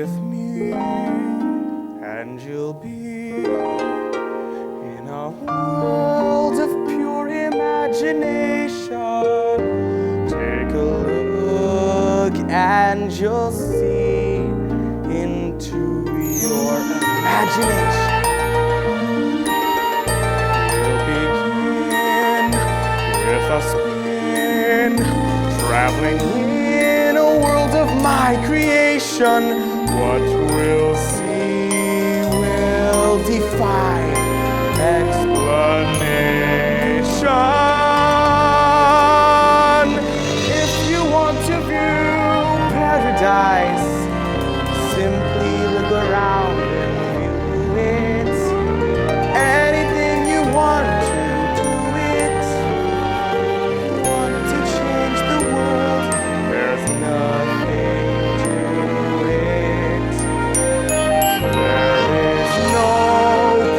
with me, and you'll be in a world of pure imagination. Take a look and you'll see into your imagination. We'll begin with a spin, traveling in a world of my creation. What we'll see will defy explanation. If you want to view paradise, simply look around and view it. Anything you want to do it. Want to change the world, there's nothing to it. There is no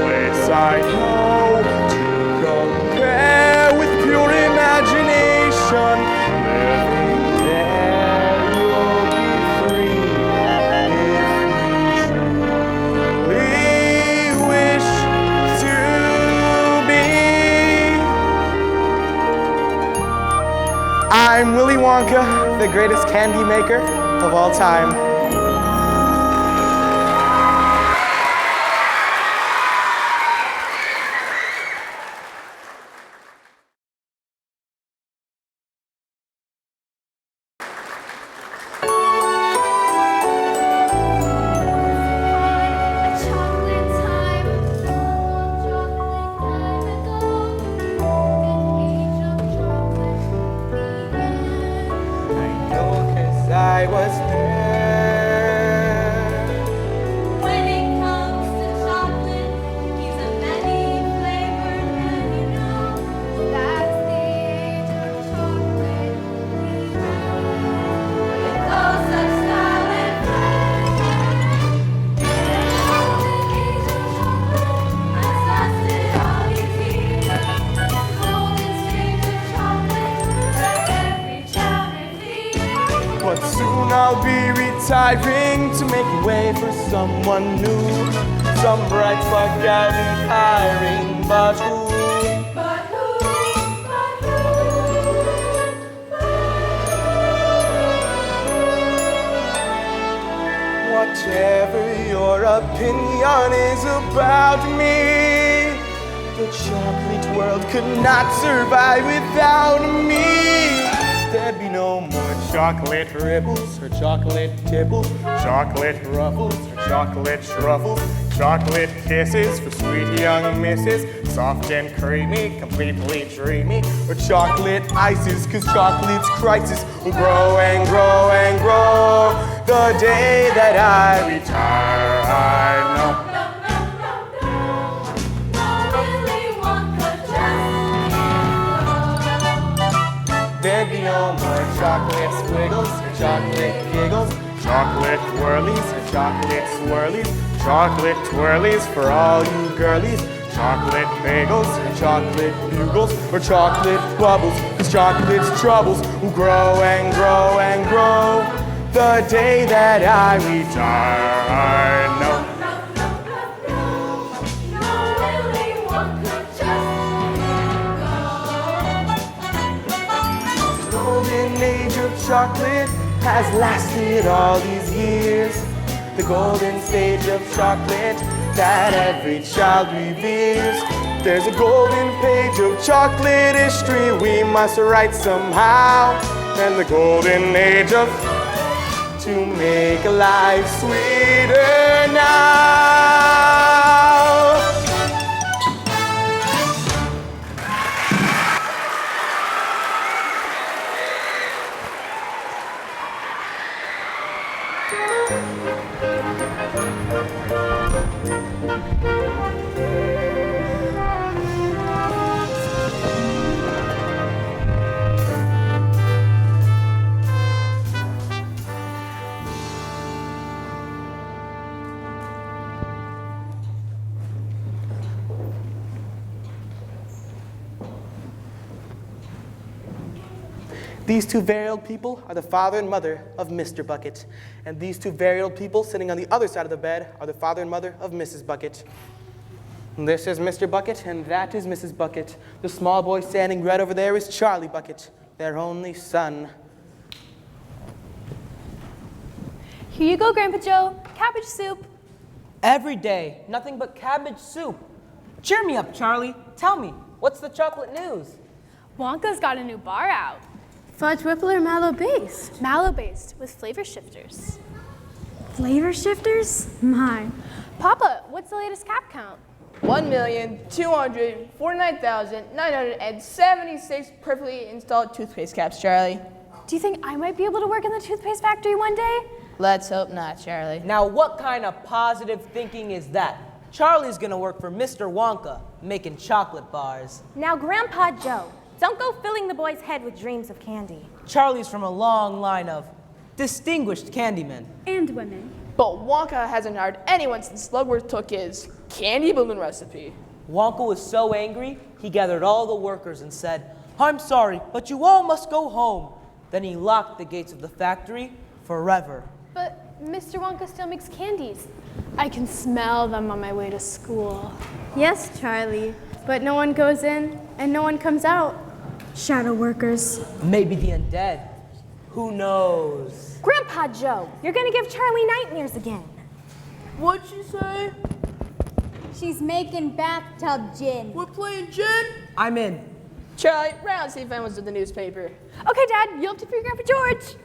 place I know to compare with pure imagination. Living there, you'll be free if you truly wish to be. I'm Willy Wonka, the greatest candy maker of all time. I was there. When it comes to chocolate, he's a many-flavored man, you know. That's the age of chocolate. With oh such style and flavor. The age of chocolate has lasted all these years. The golden stage of chocolate that every child reveres. But soon I'll be retiring to make way for someone new. Some bright spark I'll be hiring, but who? But who? Whatever your opinion is about me, the chocolate world could not survive without me. There'd be no more chocolate ribbles or chocolate kibbles, chocolate ruffles or chocolate truffles, chocolate kisses for sweet young misses, soft and creamy, completely dreamy, or chocolate ices, 'cause chocolate's crisis will grow and grow and grow. The day that I retire, I know. There'd be no more chocolate squiggles or chocolate giggles, chocolate whirlies or chocolate swirlies, chocolate twirlies for all you girlies, chocolate bagels or chocolate bugles or chocolate bubbles, 'cause chocolate's troubles will grow and grow and grow. The day that I retire, I know. Age of chocolate has lasted all these years. The golden stage of chocolate that every child reveres. There's a golden page of chocolate history we must write somehow. And the golden age of to make life sweeter now. These two very old people are the father and mother of Mr. Bucket. And these two very old people sitting on the other side of the bed are the father and mother of Mrs. Bucket. And this is Mr. Bucket, and that is Mrs. Bucket. The small boy standing right over there is Charlie Bucket, their only son. Here you go, Grandpa Joe. Cabbage soup. Every day, nothing but cabbage soup. Cheer me up, Charlie. Tell me, what's the chocolate news? Wonka's got a new bar out. Fudge Whipple or Mallow Based? Mallow based with flavor shifters. Flavor shifters? My. Papa, what's the latest cap count? 1,249,976 perfectly installed toothpaste caps, Charlie. Do you think I might be able to work in the toothpaste factory one day? Let's hope not, Charlie. Now, what kind of positive thinking is that? Charlie's gonna work for Mr. Wonka, making chocolate bars. Now, Grandpa Joe, don't go filling the boy's head with dreams of candy. Charlie's from a long line of distinguished candymen. And women. But Wonka hasn't hired anyone since Slugworth took his candy balloon recipe. Wonka was so angry, he gathered all the workers and said, "I'm sorry, but you all must go home." Then he locked the gates of the factory forever. But Mr. Wonka still makes candies. I can smell them on my way to school. Yes, Charlie. But no one goes in and no one comes out. Shadow workers. Maybe the undead. Who knows? Grandpa Joe, you're gonna give Charlie nightmares again. What'd she say? She's making bathtub gin. We're playing gin? I'm in. Charlie, round see if anyone's in the newspaper. Okay, Dad, you'll have to for your Grandpa George.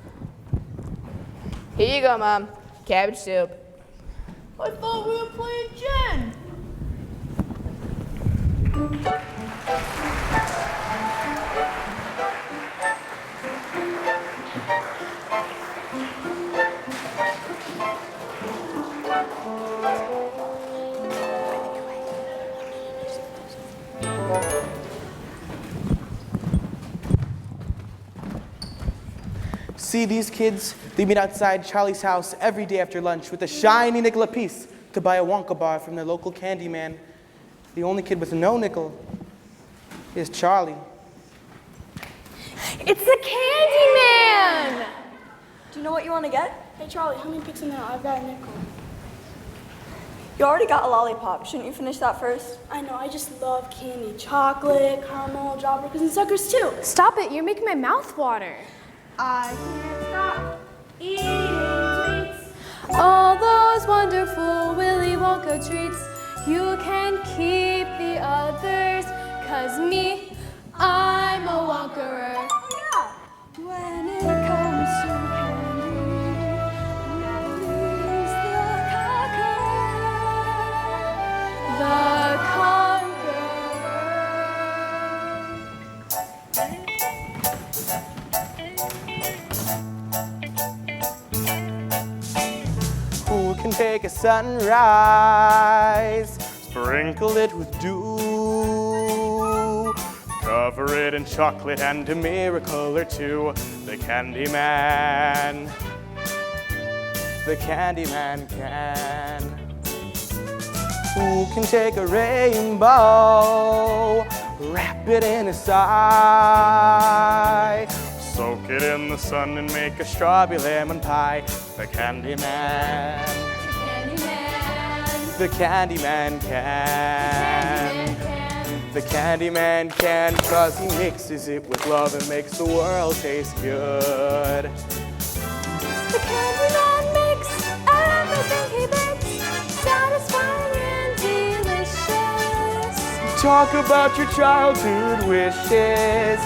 Here you go, Mom. Cabbage soup. I thought we were playing gin. See these kids? They meet outside Charlie's house every day after lunch with a shiny nickel apiece to buy a Wonka bar from their local candy man. The only kid with no nickel is Charlie. It's the Candy Man! Do you know what you want to get? Hey, Charlie, how many picks in there? I've got a nickel. You already got a lollipop. Shouldn't you finish that first? I know, I just love candy. Chocolate, caramel, jawbreakers, and suckers too. Stop it, you're making my mouth water. I can't stop eating sweets. All those wonderful Willy Wonka treats, you can keep the others, 'cause me, I'm a Wonkerer. Oh yeah. When it comes to candy, Willie's The Who can take a sunrise, sprinkle it with dew, cover it in chocolate and a miracle or two? The Candy Man. The Candy Man can. Who can take a rainbow, wrap it in his eye, soak it in the sun and make a strawberry lemon pie? The Candy Man. The Candy Man can. The Candy Man can, 'cause he mixes it with love and makes the world taste good. The Candy Man makes everything he bakes satisfying and delicious. Talk about your childhood wishes.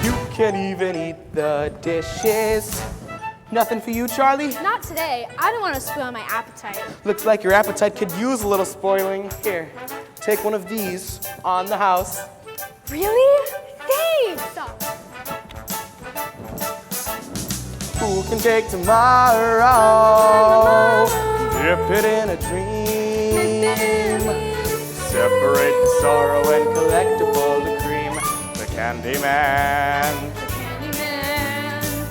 You can even eat the dishes. Nothing for you, Charlie? Not today. I don't want to spoil my appetite. Looks like your appetite could use a little spoiling. Here, take one of these on the house. Really? Thanks! Stop. Who can take tomorrow, dip it in a dream, separate the sorrow and collect a bowl of cream? The Candy Man.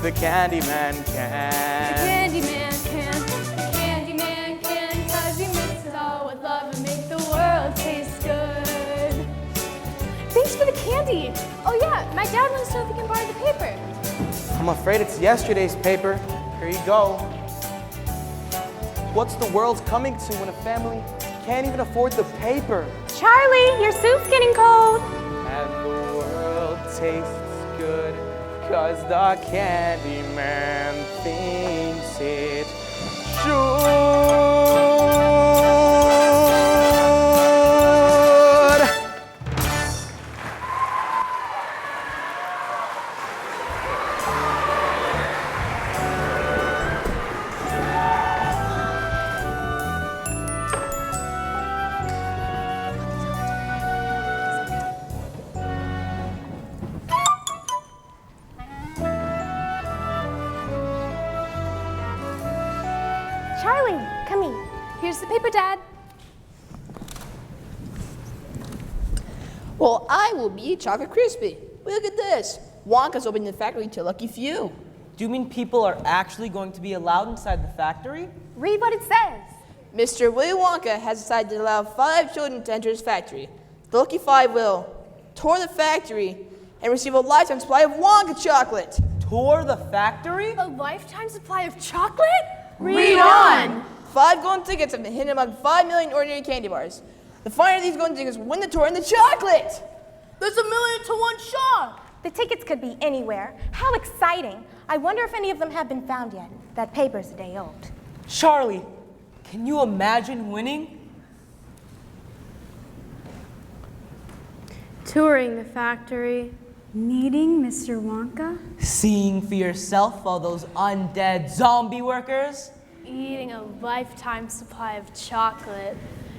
The Candy Man can. Candy Man can. The Candy Man can, 'cause he mixes all with love and make the world taste good. Thanks for the candy. Oh yeah, my dad wants to know if he can borrow the paper. I'm afraid it's yesterday's paper. Here you go. What's the world coming to when a family can't even afford the paper? Charlie, your soup's getting cold. And the world tastes good, 'cause the candy man thinks it should. Charlie, come here. Here's the paper, Dad. Well, I will be Chocolate Crispy. Look at this. Wonka's opening the factory to lucky few. Do you mean people are actually going to be allowed inside the factory? Read what it says. Mr. Willy Wonka has decided to allow 5 children to enter his factory. The lucky 5 will tour the factory and receive a lifetime supply of Wonka chocolate. Tour the factory? A lifetime supply of chocolate? Read on! 5 golden tickets have been hidden among 5 million ordinary candy bars. The finder of these golden tickets win the tour and the chocolate! There's 1,000,000 to 1 shot. The tickets could be anywhere. How exciting. I wonder if any of them have been found yet. That paper's a day old. Charlie, can you imagine winning? Touring the factory, meeting Mr. Wonka. Seeing for yourself all those undead zombie workers? Eating a lifetime supply of chocolate.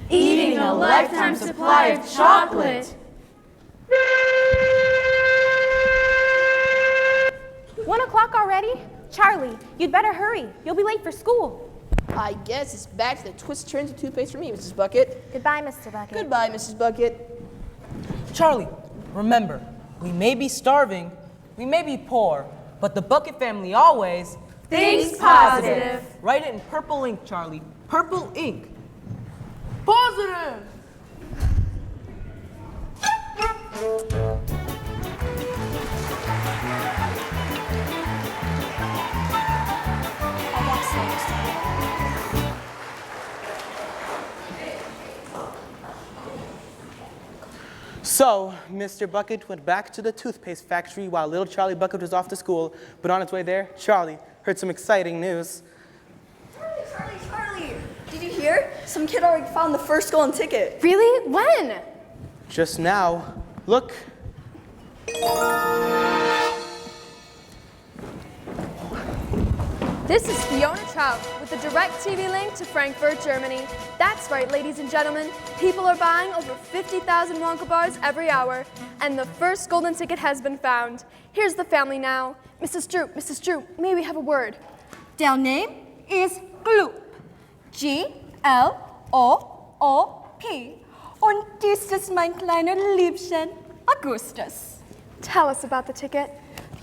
Eating a lifetime supply of chocolate. 1 o'clock already? Charlie, you'd better hurry. You'll be late for school. I guess it's back to the twist turns of toothpaste for me, Mrs. Bucket. Goodbye, Mr. Bucket. Goodbye, Mrs. Bucket. Charlie, remember, we may be starving, we may be poor, but the Bucket family always Thinks positive. Write it in purple ink, Charlie. Purple ink. Positive. So, Mr. Bucket went back to the toothpaste factory while little Charlie Bucket was off to school. But on his way there, Charlie heard some exciting news. Charlie! Did you hear? Some kid already found the first golden ticket. Really? When? Just now, look. This is Fiona Trout with a direct TV link to Frankfurt, Germany. That's right, ladies and gentlemen. People are buying over 50,000 Wonka bars every hour, and the first golden ticket has been found. Here's the family now. Mrs. Droop, may we have a word? Der name is Gloop. G-L-O-O-P. Und dies ist mein kleiner Liebchen, Augustus. Tell us about the ticket.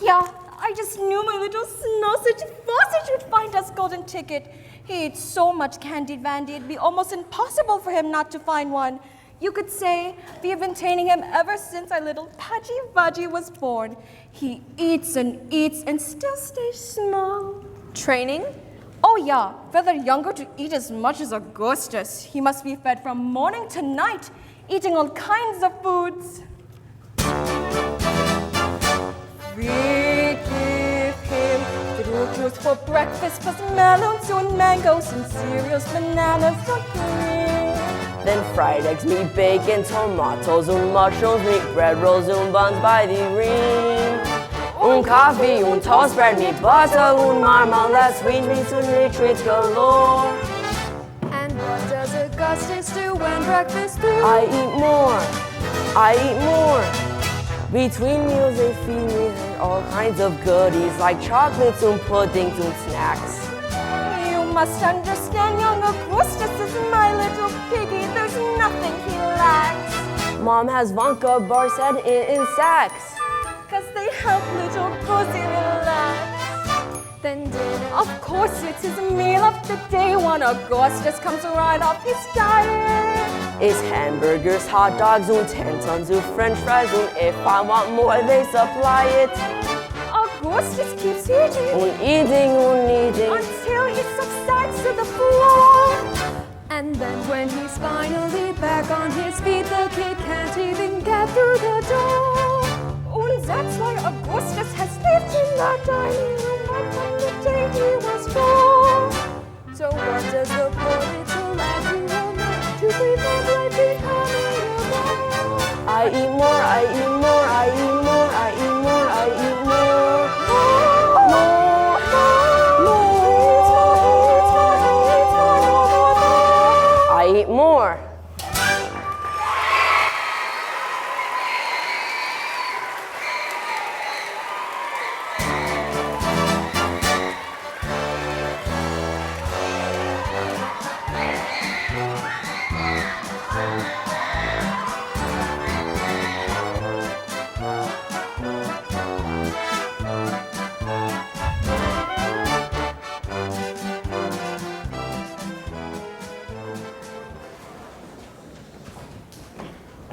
Ja, I just knew my little sausage would find us golden ticket. He eats so much candied vandy, it'd be almost impossible for him not to find one. You could say we have been training him ever since our little Pudgy Budgy was born. He eats and still stays small. Training? Oh yeah, for the younger to eat as much as Augustus, he must be fed from morning to night, eating all kinds of foods. We give him fruit juice for breakfast, plus melons and mangoes and cereals, bananas and cream. Then fried eggs, meat, bacon, tomatoes and mushrooms, meat, bread rolls and buns by the ream. Und coffee, und toast bread, meat, butter, und marmalade, sweet meats, and treats galore. And what does Augustus do when breakfast through? I eat more. Between meals they feed me all kinds of goodies like chocolates and puddings and snacks. You must understand, young Augustus is my little piggy. There's nothing he lacks. Mom has Wonka bars set in sacks. 'Cause they help little Cozy relax. Then dinner. Of course, it's his meal of the day. When Augustus comes right off his diet. It's hamburgers, hot dogs, and 10 tons of french fries, and if I want more, they supply it. Augustus Augustus keeps eating eating. until he subsides to the floor. And then when he's finally back on his feet, the kid can't even get through the door. And that's why Augustus has lived in that dining room right from the day he was born. So what does the poor little lad do all night to prevent life becoming a bore? I eat more, I eat more, I eat more, I eat more, I eat more. I eat more.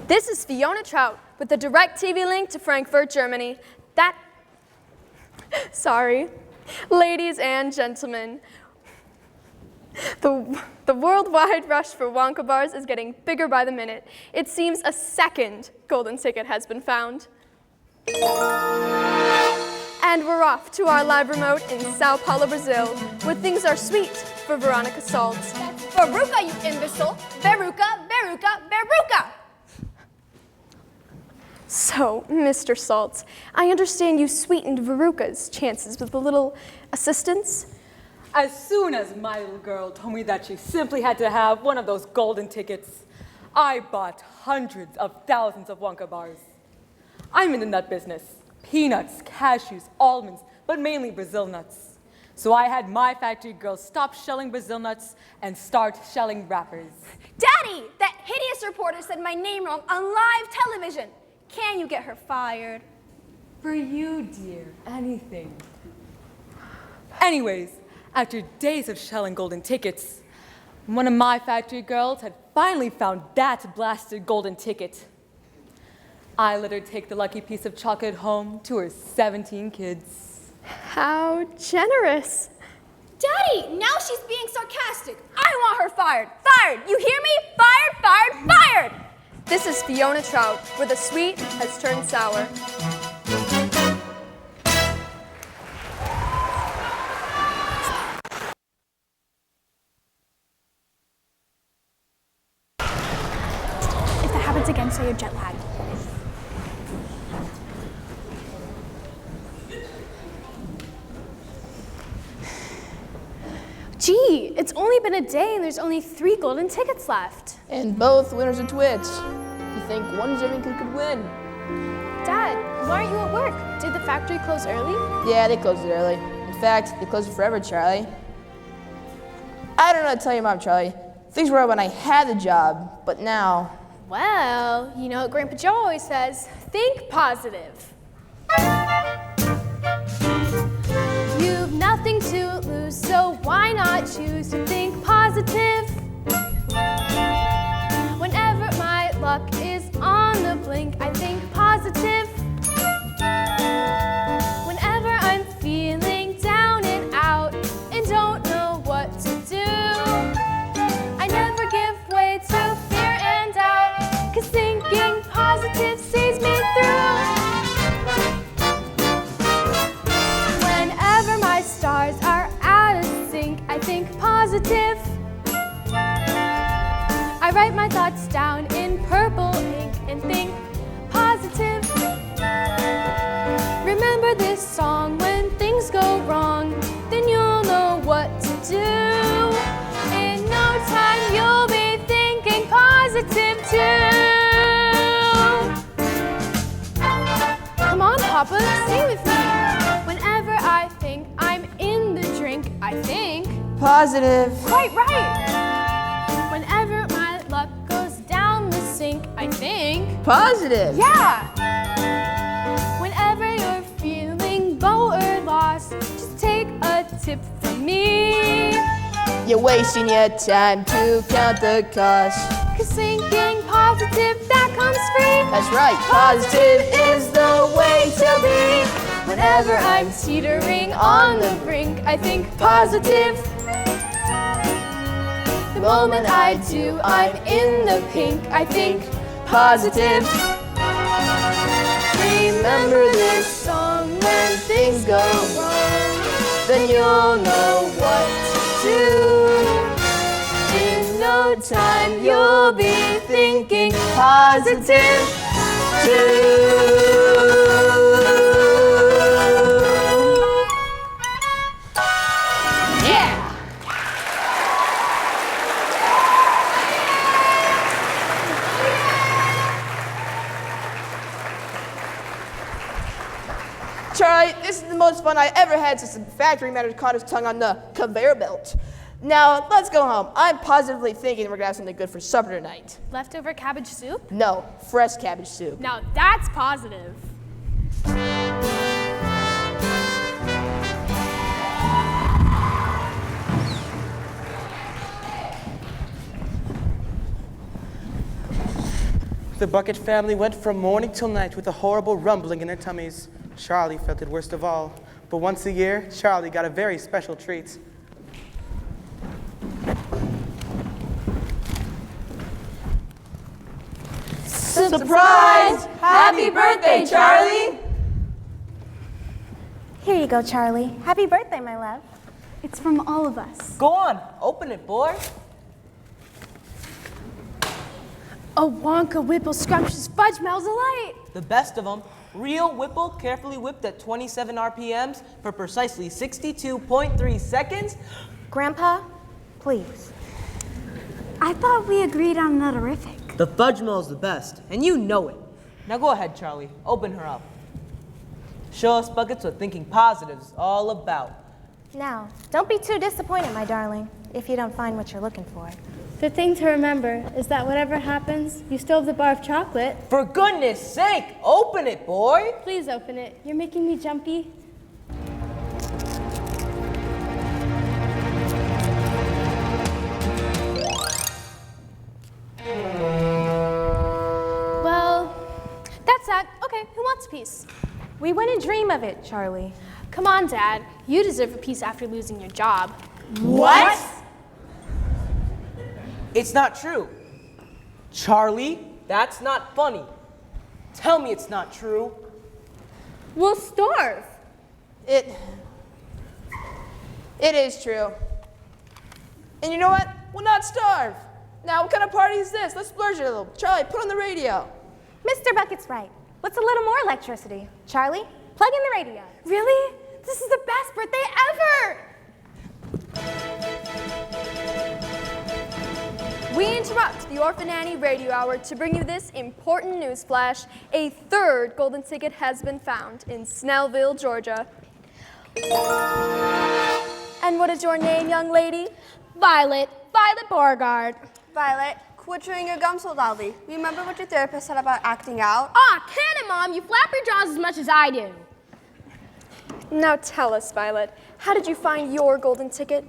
This is Fiona Trout with a direct TV link to Frankfurt, Germany. Sorry. Ladies and gentlemen, the worldwide rush for Wonka bars is getting bigger by the minute. It seems a second golden ticket has been found. And we're off to our live remote in Sao Paulo, Brazil, where things are sweet for Veronica Salt. Veruca, you imbecile! Veruca, Veruca, Veruca! So, Mr. Salt, I understand you sweetened Veruca's chances with a little assistance? As soon as my little girl told me that she simply had to have one of those golden tickets, I bought hundreds of thousands of Wonka bars. I'm in the nut business. Peanuts, cashews, almonds, but mainly Brazil nuts. So I had my factory girls stop shelling Brazil nuts and start shelling wrappers. Daddy, that hideous reporter said my name wrong on live television. Can you get her fired? For you, dear, anything. Anyways, after days of shelling golden tickets, one of my factory girls had finally found that blasted golden ticket. I let her take the lucky piece of chocolate home to her 17 kids. How generous. Daddy, now she's being sarcastic. I want her fired. Fired! You hear me? Fired, fired, fired! This is Fiona Trout, where the sweet has turned sour. If that happens again, say you're jet lagged. Gee, it's only been a day and there's only 3 golden tickets left. And both winners are twits. You think one deserving kid could win? Dad, why aren't you at work? Did the factory close early? Yeah, they closed it early. In fact, they closed it forever, Charlie. I don't know what to tell your mom, Charlie. Things were right when I had the job, but now... Well, you know what Grandpa Joe always says, think positive. You've nothing to lose, so why not choose to think positive? Whenever my luck is on the blink, I think positive. Whenever I'm feeling down and out and don't know what to do, I never give way to fear and doubt, 'cause thinking positive sees me through. Whenever my stars are out of sync, I think positive. I write my thoughts down in purple ink and think positive. Remember this song, when things go wrong, then you'll know what to do. In no time you'll be thinking positive too. Come on, Papa, sing with me. Whenever I think I'm in the drink, I think Positive. quite right. Whenever my luck goes down the sink, I think Positive. yeah. Whenever you're feeling low or lost, just take a tip from me. You're wasting your time to count the cost. 'Cause thinking positive, that comes free. That's right. Positive is the way to be. Whenever I'm teetering on the brink, I think positive. The moment I do, I'm in the pink, I think positive. Remember this song when things go wrong, then you'll know what to do. In no time, you'll be thinking positive too. Charlie, this is the most fun I ever had since the factory manager caught his tongue on the conveyor belt. Now, let's go home. I'm positively thinking we're gonna have something good for supper tonight. Leftover cabbage soup? No, fresh cabbage soup. Now that's positive. The Bucket family went from morning till night with a horrible rumbling in their tummies. Charlie felt it worst of all. But once a year, Charlie got a very special treat. Surprise! Happy birthday, Charlie! Here you go, Charlie. Happy birthday, my love. It's from all of us. Go on, open it, boy. A Wonka Whipple Scrumptious Fudge Mel's a light. The best of them. Real Whipple, carefully whipped at 27 RPMs for precisely 62.3 seconds. Grandpa, please. I thought we agreed on an honorific. The fudge mill's the best, and you know it. Now go ahead, Charlie. Open her up. Show us buckets what thinking positive's all about. Now, don't be too disappointed, my darling, if you don't find what you're looking for. The thing to remember is that whatever happens, you still have the bar of chocolate. For goodness sake, open it, boy. Please open it. You're making me jumpy. Well, that's that. Okay, who wants a piece? We wouldn't dream of it, Charlie. Come on, Dad. You deserve a piece after losing your job. What? It's not true. Charlie, that's not funny. Tell me it's not true. We'll starve. It is true. And you know what? We'll not starve. Now, what kind of party is this? Let's splurge a little. Charlie, put on the radio. Mr. Bucket's right. What's a little more electricity? Charlie, plug in the radio. Really? This is the best birthday ever! We interrupt the Orphan Annie Radio Hour to bring you this important news flash. A third golden ticket has been found in Snellville, Georgia. And what is your name, young lady? Violet Beauregard. Violet, quit chewing your gum so loudly. Remember what your therapist said about acting out? Aw, can it, Mom? You flap your jaws as much as I do. Now tell us, Violet, how did you find your golden ticket?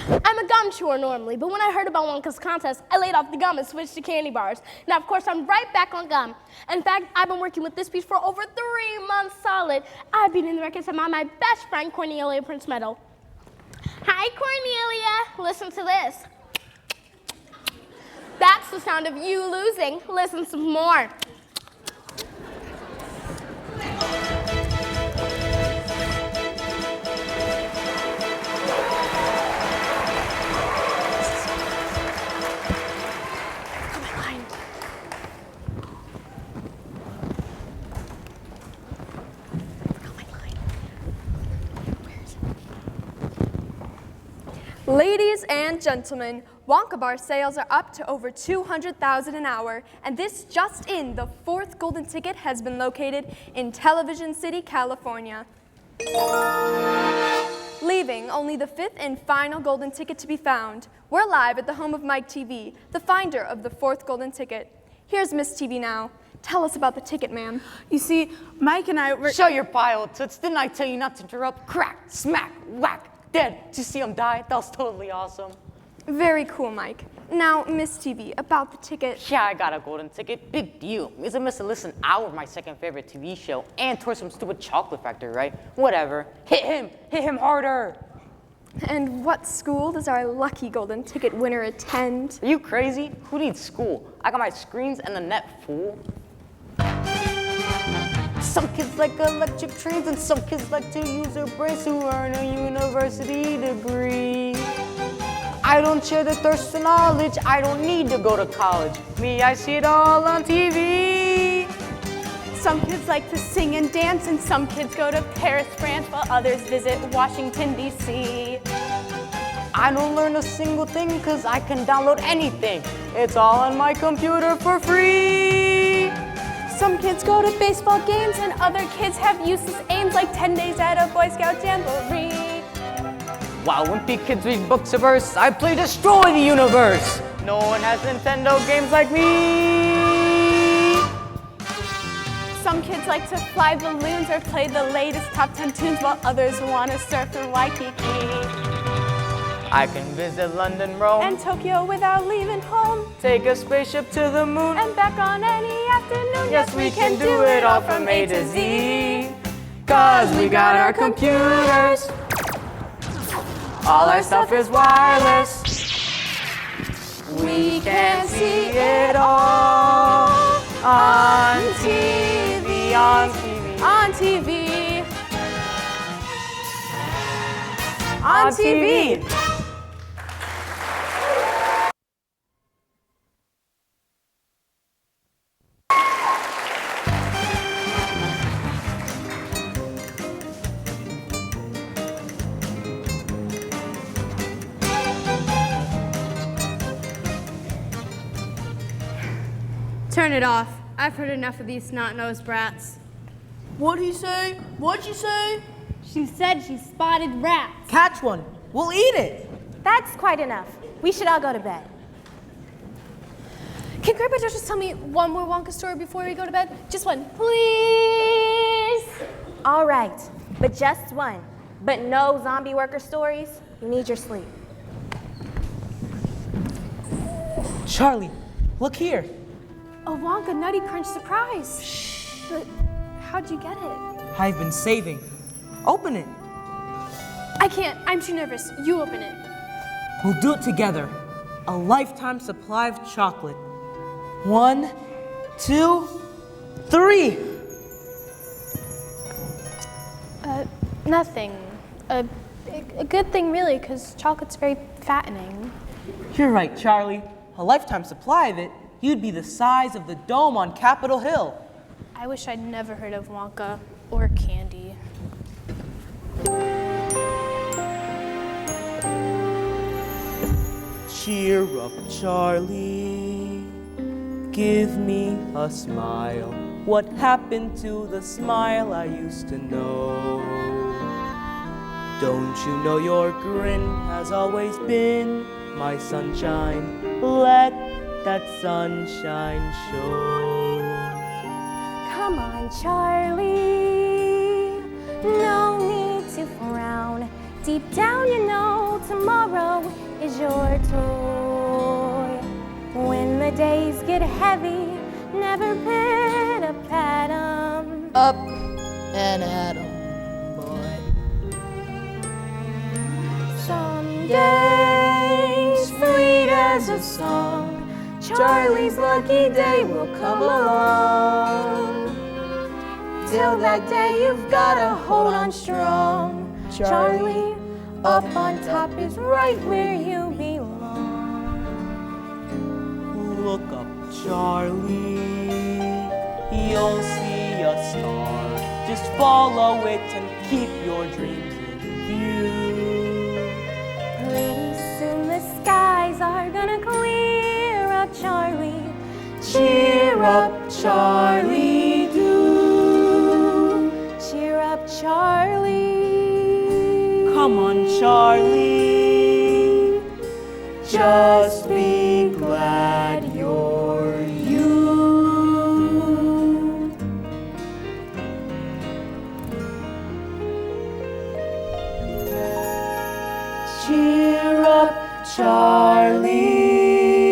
I'm a gum chewer normally, but when I heard about Wonka's contest, I laid off the gum and switched to candy bars. Now, of course, I'm right back on gum. In fact, I've been working with this piece for over 3 months solid. I've been in the records of my best friend, Cornelia Prince Meadow. Hi, Cornelia. Listen to this. That's the sound of you losing. Listen some more. Ladies and gentlemen, Wonka Bar sales are up to over 200,000 an hour, and this just in, the fourth golden ticket has been located in Television City, California. Leaving only the fifth and final golden ticket to be found, we're live at the home of Mike TV, the finder of the fourth golden ticket. Here's Miss TV now. Tell us about the ticket, ma'am. You see, Mike and I were... Show your pile, Toots. Didn't I tell you not to interrupt? Crack, smack, whack, dead. Did you see him die? That was totally awesome. Very cool, Mike. Now, Miss TV, about the ticket. Yeah, I got a golden ticket. Big deal. Means I missed a listen hour of my second favorite TV show and tour some stupid chocolate factory, right? Whatever. Hit him harder. And what school does our lucky golden ticket winner attend? Are you crazy? Who needs school? I got my screens and the net, fool. Some kids like electric trains and some kids like to use their brains to earn a university degree. I don't share the thirst for knowledge, I don't need to go to college. Me, I see it all on TV. Some kids like to sing and dance, and some kids go to Paris, France, while others visit Washington, D.C. I don't learn a single thing cause I can download anything. It's all on my computer for free. Some kids go to baseball games, and other kids have useless aims like 10 days at a Boy Scout jamboree. While wimpy kids read books of verse, I play Destroy the Universe. No one has Nintendo games like me. Some kids like to fly balloons or play the latest top 10 tunes, while others want to surf in Waikiki. I can visit London, Rome, And Tokyo without leaving home, take a spaceship to the moon. and back on any afternoon. Yes, we can do it all from A to Z. Cause we got our computers. All our stuff is wireless. We can see it all on TV, on TV, On TV. On TV. Turn it off. I've heard enough of these snot-nosed brats. What'd he say? What'd you say? She said she spotted rats. Catch one. We'll eat it. That's quite enough. We should all go to bed. Can Grandpa Josh just tell me one more Wonka story before we go to bed? Just one, please. All right, but just one. But no zombie worker stories. You need your sleep. Charlie, look here. A Wonka Nutty Crunch surprise. But how'd you get it? I've been saving. Open it. I can't. I'm too nervous. You open it. We'll do it together. A lifetime supply of chocolate. 1, 2, 3. Nothing. A good thing, really, because chocolate's very fattening. You're right, Charlie. A lifetime supply of it, you'd be the size of the dome on Capitol Hill. I wish I'd never heard of Wonka or candy. Cheer up, Charlie. Give me a smile. What happened to the smile I used to know? Don't you know your grin has always been my sunshine? Let that sunshine show. Come on, Charlie. No need to frown. Deep down, you know tomorrow is your toy. When the days get heavy, never pit a pat 'em. Up and at 'em, boy. Some days, sweet as a song, Charlie's lucky day will come along. Till that day, you've gotta hold on strong. Charlie, up on top is right where you belong. Look up, Charlie. You'll see a star. Just follow it and keep your dreams in view. Pretty soon the skies are gonna clear up, Charlie. Cheer up, Charlie, do. Cheer up, Charlie. Come on, Charlie. Just be glad you're you. Cheer up, Charlie.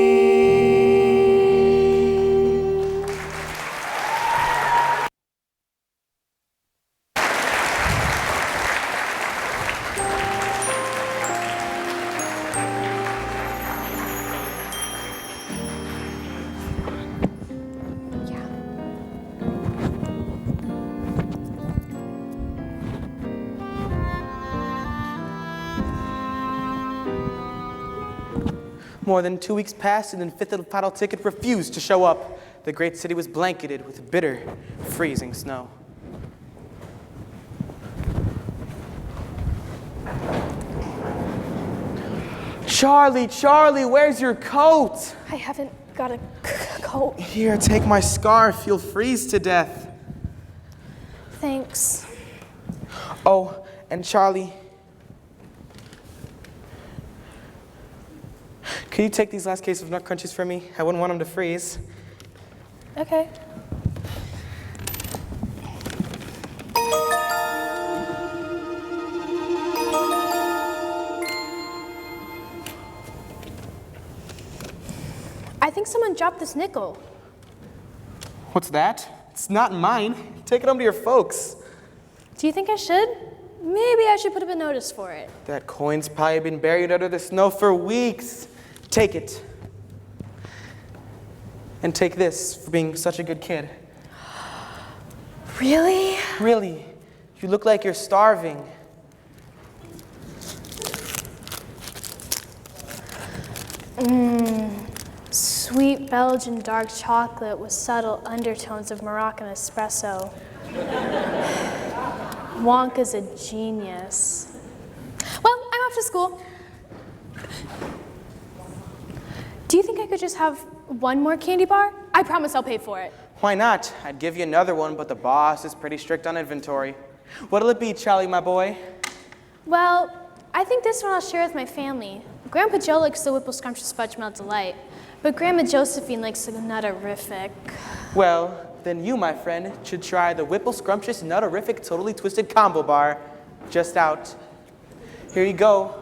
More than 2 weeks passed, and then fifth and final ticket refused to show up. The great city was blanketed with bitter, freezing snow. Charlie, Charlie, where's your coat? I haven't got a coat. Here, take my scarf. You'll freeze to death. Thanks. Oh, and Charlie, could you take these last cases of nut crunchies for me? I wouldn't want them to freeze. Okay. I think someone dropped this nickel. What's that? It's not mine. Take it home to your folks. Do you think I should? Maybe I should put up a notice for it. That coin's probably been buried under the snow for weeks. Take it. And take this for being such a good kid. Really? Really, you look like you're starving. Sweet Belgian dark chocolate with subtle undertones of Moroccan espresso. Wonka's a genius. Well, I'm off to school. Do you think I could just have one more candy bar? I promise I'll pay for it. Why not? I'd give you another one, but the boss is pretty strict on inventory. What'll it be, Charlie, my boy? Well, I think this one I'll share with my family. Grandpa Joe likes the Whipple Scrumptious Fudge Melt Delight, but Grandma Josephine likes the Nutterific. Well, then you, my friend, should try the Whipple Scrumptious Nutterific Totally Twisted Combo Bar. Just out. Here you go.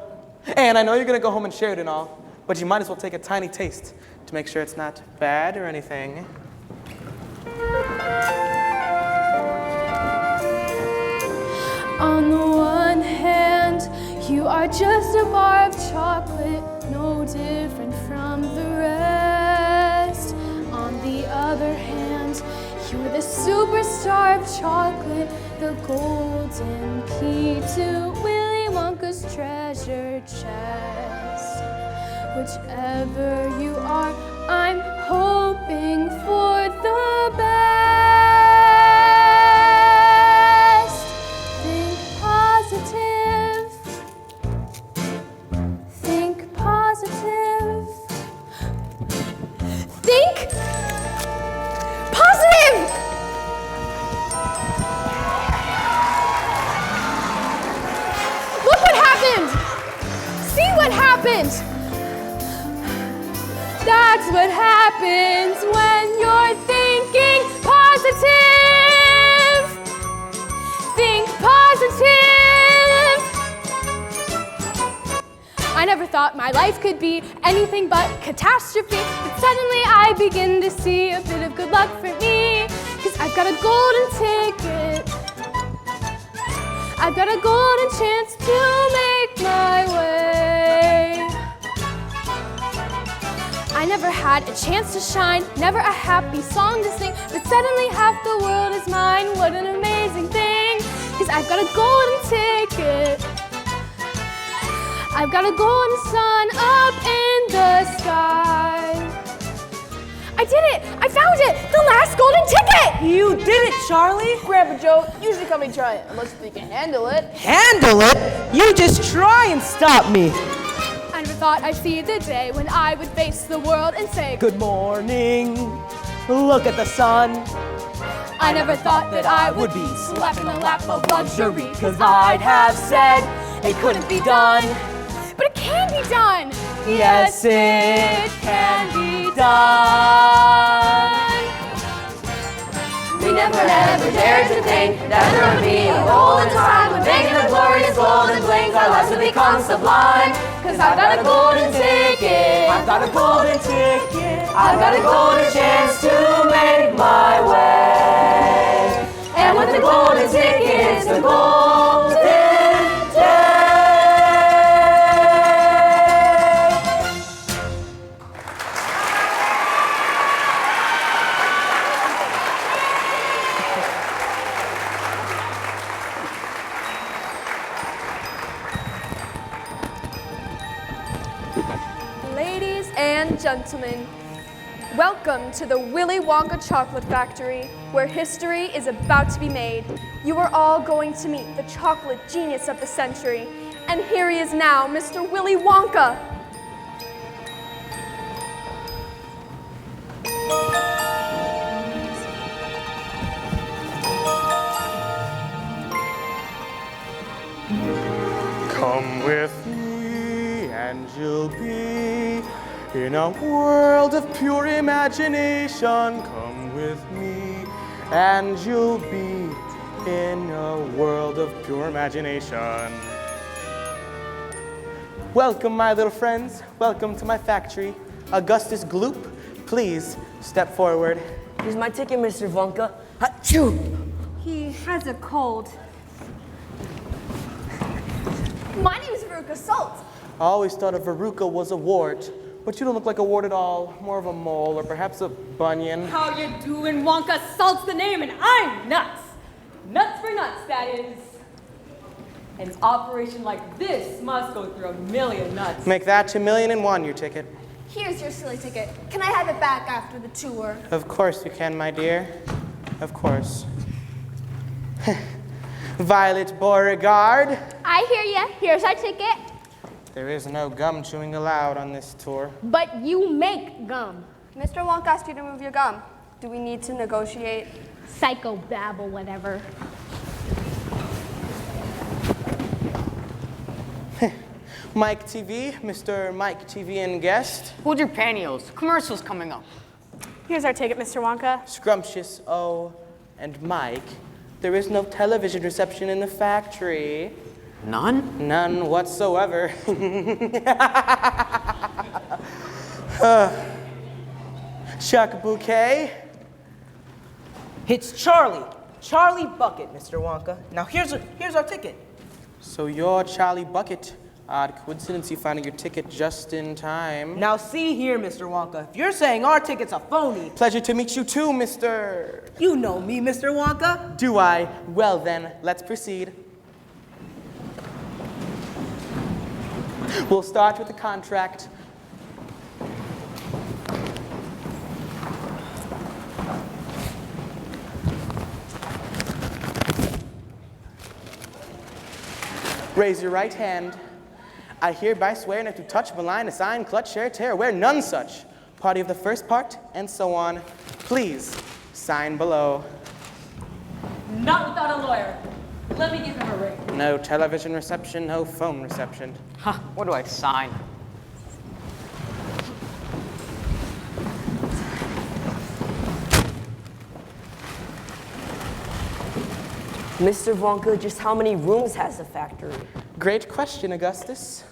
And I know you're gonna go home and share it and all, but you might as well take a tiny taste to make sure it's not bad or anything. On the one hand, you are just a bar of chocolate, no different from the rest. On the other hand, you're the superstar of chocolate, the golden key to Willy Wonka's treasure chest. Whichever you are, I'm hoping for the best. Think positive. Think positive. Think positive! Look what happened! See what happened! That's what happens when you're thinking positive. Think positive. I never thought my life could be anything but catastrophe, but suddenly I begin to see a bit of good luck for me, 'cause I've got a golden ticket. I've got a golden chance to make my way. I never had a chance to shine, never a happy song to sing, but suddenly half the world is mine. What an amazing thing, 'cause I've got a golden ticket. I've got a golden sun up in the sky. I did it! I found it! The last golden ticket! You did it, Charlie! Grandpa Joe, you should come and try it, unless you think you can handle it. Handle it? You just try and stop me! I never thought I'd see the day when I would face the world and say, Good morning, look at the sun. I never thought that I would be slapped in the lap of luxury, 'Cause I'd have said it couldn't be done. but it can be done! Yes, it can be done. We never ever dared to think that there would be a golden time when making the glorious golden blings our lives would become sublime. 'Cause I've got a golden ticket. I've got a golden ticket. I've got a golden chance to make my way. And with the golden ticket, it's the golden day. Ladies gentlemen, welcome to the Willy Wonka Chocolate Factory, where history is about to be made. You are all going to meet the chocolate genius of the century. And here he is now, Mr. Willy Wonka. Come with me and you'll be in a world of pure imagination. Come with me and you'll be in a world of pure imagination. Welcome, my little friends. Welcome to my factory. Augustus Gloop, please step forward. Here's my ticket, Mr. Wonka. Achoo! He has a cold. My name is Veruca Salt. I always thought a verruca was a wart, but you don't look like a wart at all. More of a mole, or perhaps a bunion. How you doing, Wonka? Salt's the name, and I'm nuts. Nuts for nuts, that is. An operation like this must go through a million nuts. Make that 2,000,001 your ticket. Here's your silly ticket. Can I have it back after the tour? Of course you can, my dear. Of course. Violet Beauregard. I hear ya. Here's our ticket. There is no gum chewing allowed on this tour. But you make gum. Mr. Wonka asked you to move your gum. Do we need to negotiate? Psychobabble, whatever. Mike TV, Mr. Mike TV and guest. Hold your pantyhose. Commercial's coming up. Here's our ticket, Mr. Wonka. Scrumptious O and Mike. There is no television reception in the factory. None? None whatsoever. Chuck Bouquet. It's Charlie. Charlie Bucket, Mr. Wonka. Now here's our ticket. So you're Charlie Bucket. Odd coincidence you finding your ticket just in time. Now see here, Mr. Wonka. If you're saying our ticket's a phony, Pleasure to meet you too, Mr. you know me, Mr. Wonka. Do I? Well then, let's proceed. We'll start with the contract. Raise your right hand. I hereby swear not to touch, malign, assign, clutch, share, tear, wear none such. Party of the first part, and so on. Please, sign below. Not without a lawyer. Let me give him a ring. No television reception, no phone reception. Huh, what do I sign? Mr. Wonka, just how many rooms has the factory? Great question, Augustus.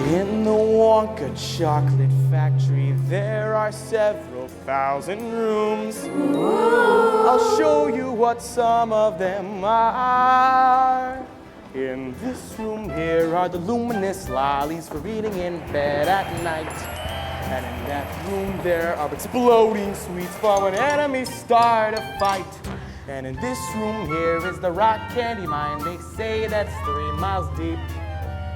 In the Wonka Chocolate Factory, there are several thousand rooms. I'll show you what some of them are. In this room here are the luminous lollies for reading in bed at night. And in that room there are exploding sweets for when enemies start a fight. And in this room here is the rock candy mine. They say that's 3 miles deep.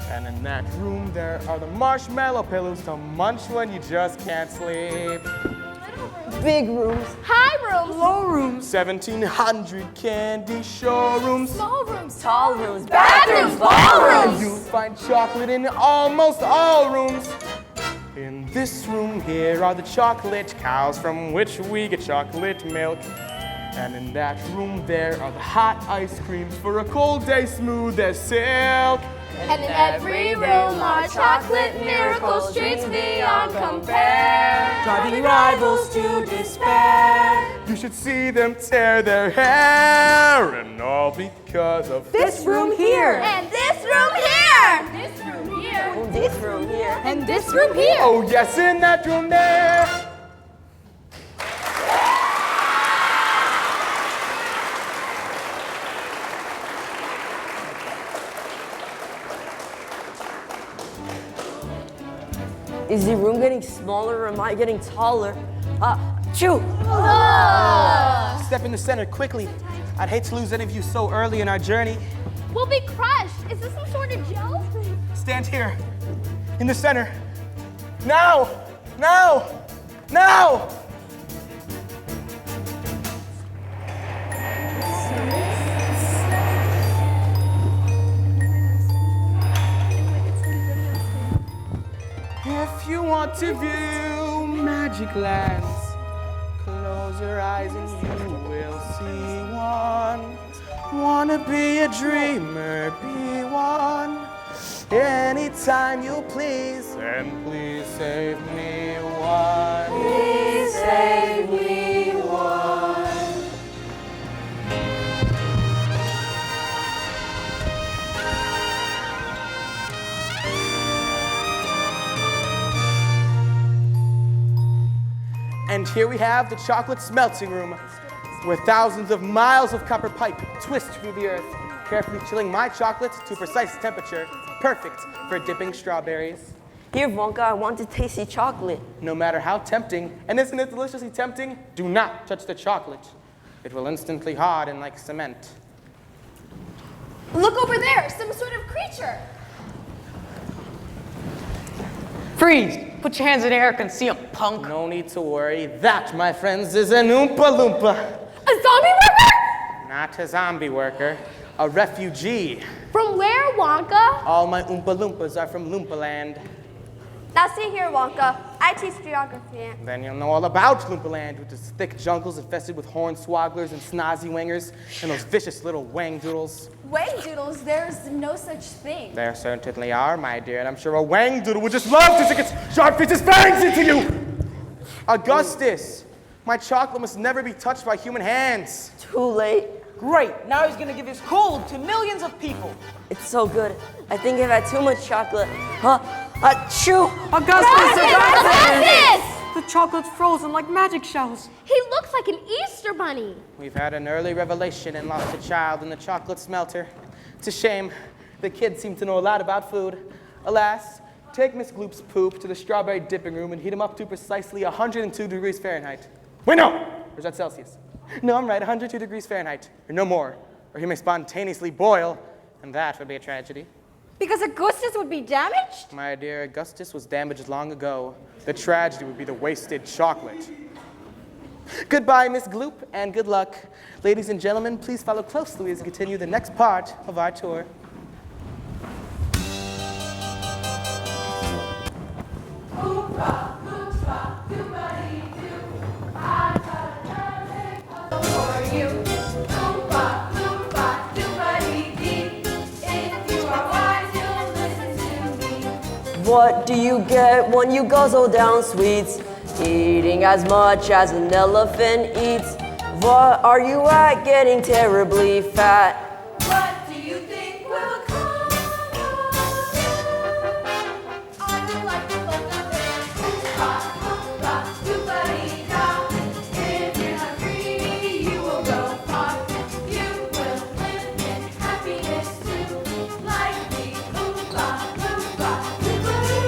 And in that room there are the marshmallow pillows to munch when you just can't sleep. Big rooms. High rooms. Low rooms, 1,700 candy showrooms. Small rooms. Tall rooms. Bathrooms. Ballrooms. You'll find chocolate in almost all rooms. In this room here are the chocolate cows from which we get chocolate milk. And in that room there are the hot ice creams for a cold day smooth as silk. And in every room are chocolate miracles, treats beyond compare. Driving rivals to despair. You should see them tear their hair, and all because of This room here. And this room here. This room here. This room here. And this room here. Oh yes, in that room there. Is the room getting smaller or am I getting taller? Chew! Step in the center quickly. I'd hate to lose any of you so early in our journey. We'll be crushed. Is this some sort of joke? Stand here. in the center. Now! Now! Now! If you want to view magic lands, close your eyes and you will see one. Wanna be a dreamer, be one. Anytime you please, and please save me one. Please save me one. And here we have the chocolate smelting room, where thousands of miles of copper pipe twist through the earth, carefully chilling my chocolate to a precise temperature, perfect for dipping strawberries. Here, Wonka, I want to taste the chocolate. No matter how tempting, and isn't it deliciously tempting? Do not touch the chocolate. It will instantly harden like cement. Look over there, some sort of creature. Freeze! Put your hands in the air, I can see 'em, punk. No need to worry. That, my friends, is an Oompa Loompa. A zombie worker? Not a zombie worker, a refugee. From where, Wonka? All my Oompa Loompas are from Loompa Land. Now see here, Wonka. I teach geography. Then you'll know all about Loompa Land, with its thick jungles infested with hornswogglers and snazzy wangers, and those vicious little wang doodles. Wang doodles, there's no such thing. There certainly are, my dear, and I'm sure a wang doodle would just love to stick its sharp its fangs into you! Augustus, my chocolate must never be touched by human hands. Too late. Great, now he's gonna give his cold to millions of people. It's so good. I think I've had too much chocolate. Achoo! Augustus! The chocolate's frozen like magic shells. He looks like an Easter bunny. We've had an early revelation and lost a child in the chocolate smelter. It's a shame. The kids seem to know a lot about food. Alas, take Miss Gloop's poop to the strawberry dipping room and heat him up to precisely 102 degrees Fahrenheit. Wait, no! Or is that Celsius? No, I'm right, 102 degrees Fahrenheit, or no more. Or he may spontaneously boil, and that would be a tragedy. Because Augustus would be damaged? My dear, Augustus was damaged long ago. The tragedy would be the wasted chocolate. Goodbye, Miss Gloop, and good luck. Ladies and gentlemen, please follow closely as we continue the next part of our tour. What do you get when you guzzle down sweets? Eating as much as an elephant eats. What are you at? Getting terribly fat. What do you think will come? I would like to look up there. Oompa, doompa-dee-da. If you're not greedy, you will go far. You will live in happiness too, like the Oompa, Loompa, doompa-dee-doo.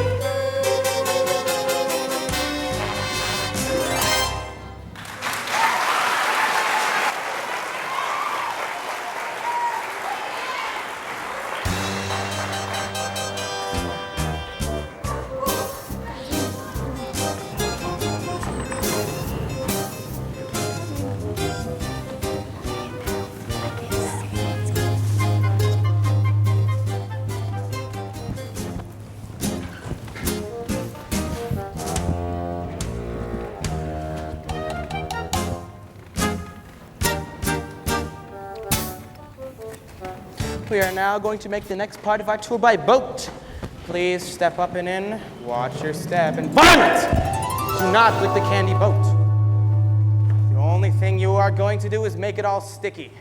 We are now going to make the next part of our tour by boat. Please step up and in, watch your step, and vomit! Do not lick the candy boat. The only thing you are going to do is make it all sticky.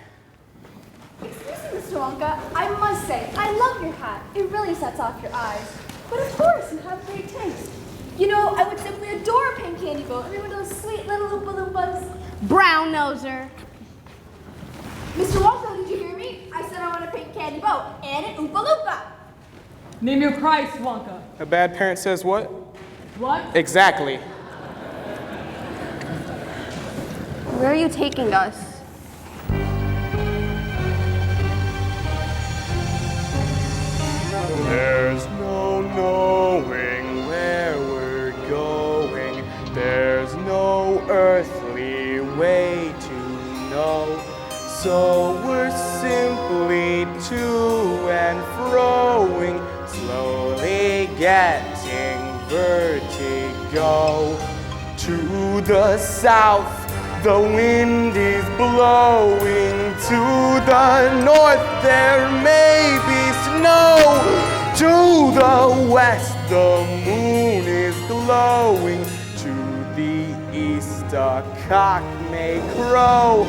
Excuse me, Mr. Wonka. I must say, I love your hat. It really sets off your eyes. But of course, you have great taste. You know, I would simply adore a pink candy boat. I mean, with those sweet little Oompa Loompas. Brown noser. Mr. Wonka, did you hear me? I said I want a pink candy boat and an Oompa Loompa. Name your price, Wonka. A bad parent says what? What? Exactly. Where are you taking us? There's no knowing earthly way to know. So we're simply to and froing, slowly getting vertigo. To the south, the wind is blowing. To the north, there may be snow. To the west, the moon is glowing. To the east, a cock may crow.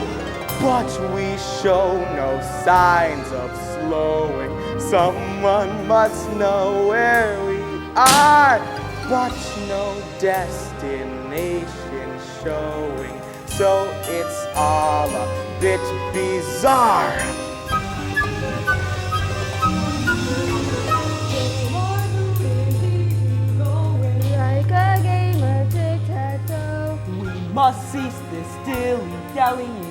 But we show no signs of slowing. Someone must know where we are, but no destination showing. So it's all a bit bizarre. Like a game of tic-tac-toe. We must cease this dilly-dallying.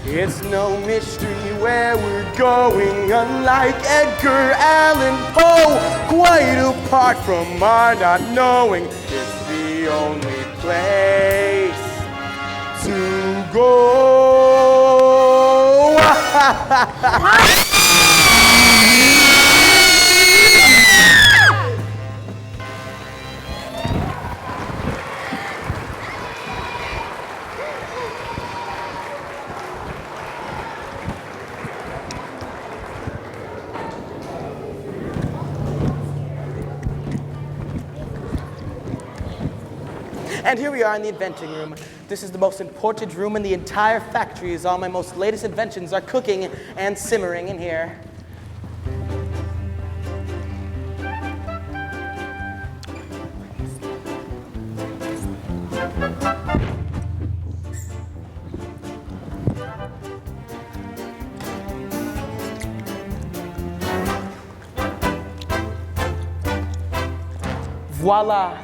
It's no mystery where we're going, unlike Edgar Allan Poe. Quite apart from our not knowing, it's the only place to go. And here we are in the inventing room. This is the most important room in the entire factory, as all my most latest inventions are cooking and simmering in here. Voila!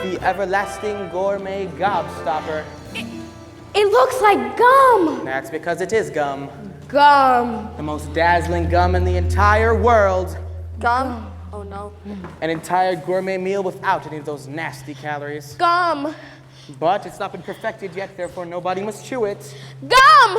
The everlasting gourmet gobstopper. It looks like gum. That's because it is gum. Gum. The most dazzling gum in the entire world. Gum? Oh no. An entire gourmet meal without any of those nasty calories. Gum. But it's not been perfected yet, therefore nobody must chew it. Gum!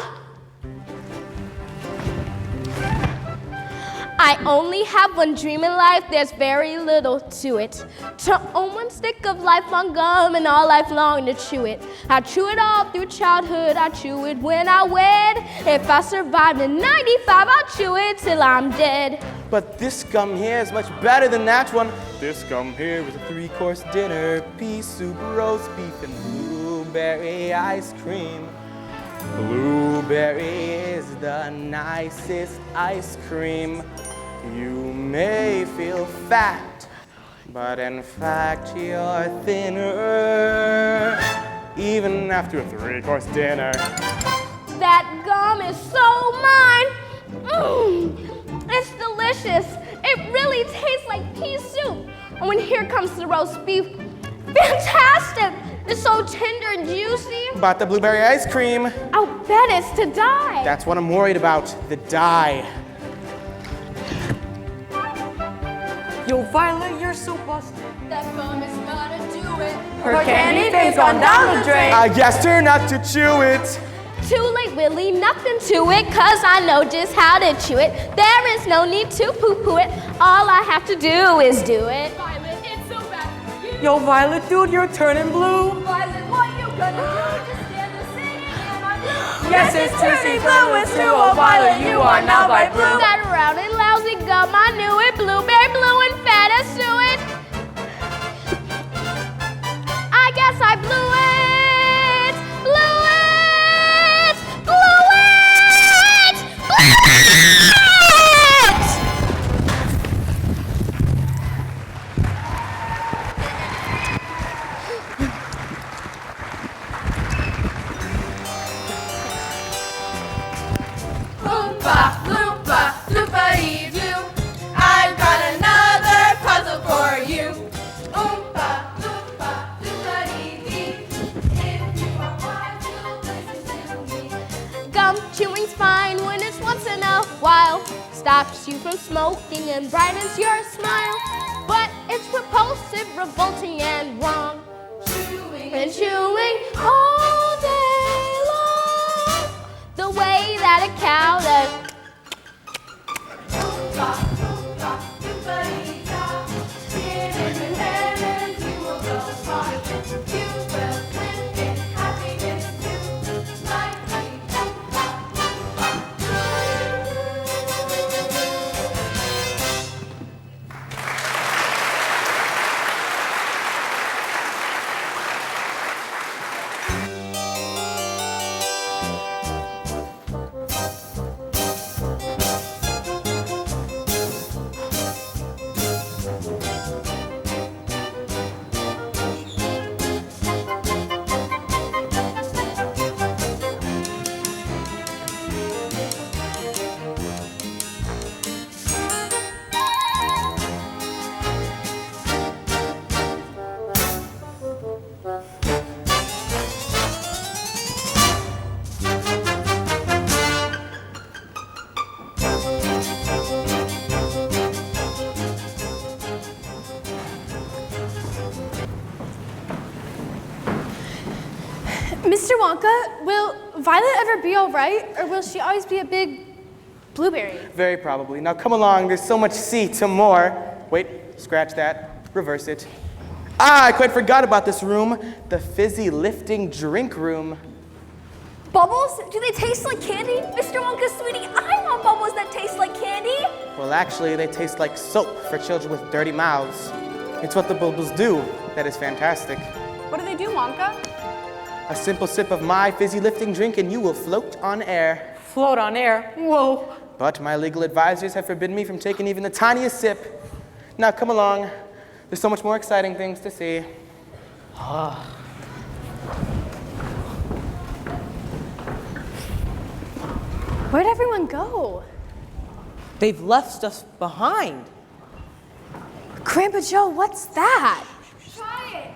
I only have one dream in life, there's very little to it. To own one stick of lifelong gum and all life long to chew it. I chew it all through childhood, I chew it when I wed. If I survive to 95, I'll chew it till I'm dead. But this gum here is much better than that one. This gum here was a 3-course dinner. Pea soup, roast beef, and blueberry ice cream. Blueberry is the nicest ice cream. You may feel fat, but in fact you're thinner, even after a 3-course dinner. That gum is so mine. It's delicious. It really tastes like pea soup. And when here comes the roast beef, fantastic. It's so tender and juicy. But the blueberry ice cream, I'll bet it's to die. that's what I'm worried about, the dye. Yo, Violet, you're so busted. That gum is gonna do it. Her candy thing's gone down the drain. I guessed her not to chew it. Too late, Willie, nothing to it, cause I know just how to chew it. There is no need to poo-poo it. All I have to do is do it. Violet, it's so bad for you. Yo, Violet, dude, you're turning blue. Violet, what you gonna do? Just stand there singing in my blue. Yes, it's turning blue, it's true. Oh, Violet, you are now by blue. That round and lousy gum, I knew it. Blueberry blue and fat as suet. I guess I blew it. Blew it. Blew it. Blew it. Loompa, loompa, loompa-dee-doo. I've got another puzzle for you. Oompa, loompa, loompa-dee-dee. If you are wise, you'll listen to me. Gum chewing's fine when it's once in a while. Stops you from smoking and brightens your smile. But it's repulsive, revolting, and wrong. And chewing all day long. The way that a cow does. Mr. Wonka, will Violet ever be all right, or will she always be a big blueberry? Very probably. Now come along, there's so much C to more. Wait, scratch that, reverse it. Ah, I quite forgot about this room, the fizzy lifting drink room. Bubbles? Do they taste like candy? Mr. Wonka, sweetie, I want bubbles that taste like candy. Well, actually, they taste like soap for children with dirty mouths. It's what the bubbles do that is fantastic. What do they do, Wonka? A simple sip of my fizzy lifting drink and you will float on air. Float on air. Whoa. But my legal advisors have forbidden me from taking even the tiniest sip. Now come along. There's so much more exciting things to see. Where'd everyone go? They've left us behind. Grandpa Joe, what's that? Try it.